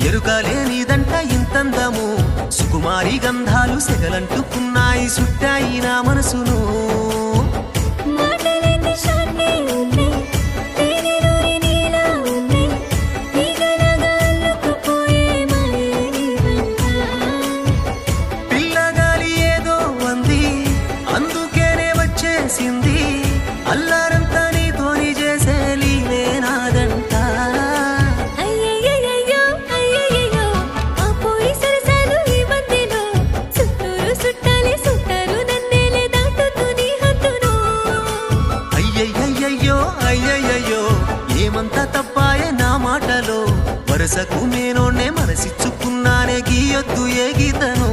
ఎరుకలేనిదంట ఇంతందము సుకుమారి గంధాలు సెగలంటుకున్నాయి సుట్టాయి నా మనసును పిల్లగాలి ఏదో అంది అందుకేనే వచ్చేసింది అల్లారంతా నీతోని చేసే లీలే నాదంట అయ్యయ్యో ఏమంతా తప్పాయే నా మాటలో వరసకు నేనోనే మనసిచ్చుకున్నానే గీయొద్దు ఏ గీతను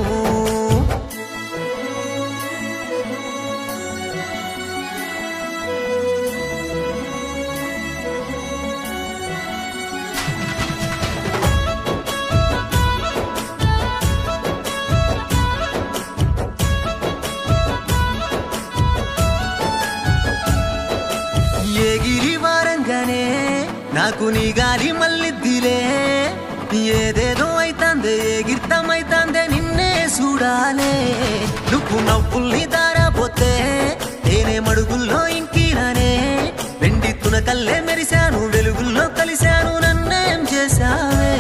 ఎగిరి వారంగానే నాకు నీ గాలి మళ్ళిద్దిలే ఏదేదో అయితాందే ఎగిర్తమైతాందే నిన్నే చూడాలే నువ్వు నవ్వుల్ని దారాపోతే నేనే మడుగుల్లో ఇంకిరానే వెండి తునకల్లే మెరిశాను వెలుగుల్లో కలిశాను నన్నేం చేశావే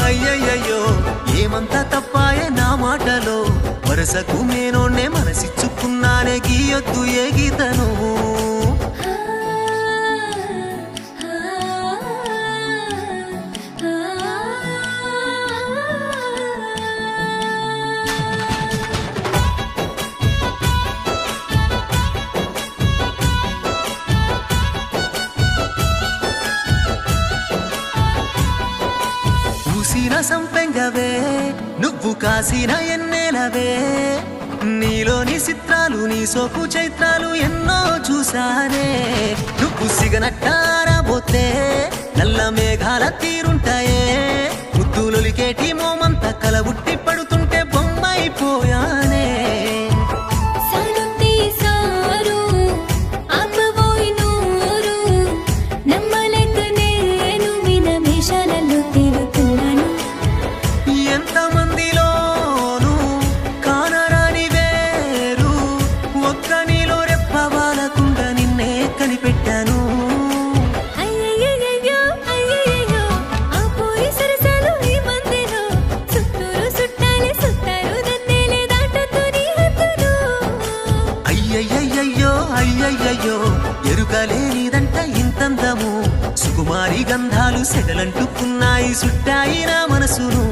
అయ్యయ్యో ఏమంతా తప్పాయే నా మాటలో వరసకు నేనోనే మనసిచ్చుకున్నానే గీయొద్దు ఏ గీతను సంపెంగవే నువ్వు కాసిన ఎన్నేలవే నీలోని చిత్రాలు నీ సోపు చైత్రాలు ఎన్నో చూసానే నువ్వు సిగనట్టారబోతే నల్ల మేఘాల తీరుంటాయే ముద్దులొలికేటి మోమంత కలబుట్టి పడుతుంటే బొమ్మైపోయానే ఎంతమందిలోనూ కానరాని వేరు ఒక్క నీలో రెప్పవాలకుండా నిన్నే కనిపెట్టాను అయ్యయ్యో ఎరుకలేనిదంట ఇంతందము సుకుమారి గంధాలు సెగలంటుకున్నాయి సుట్టాయి నా మనసును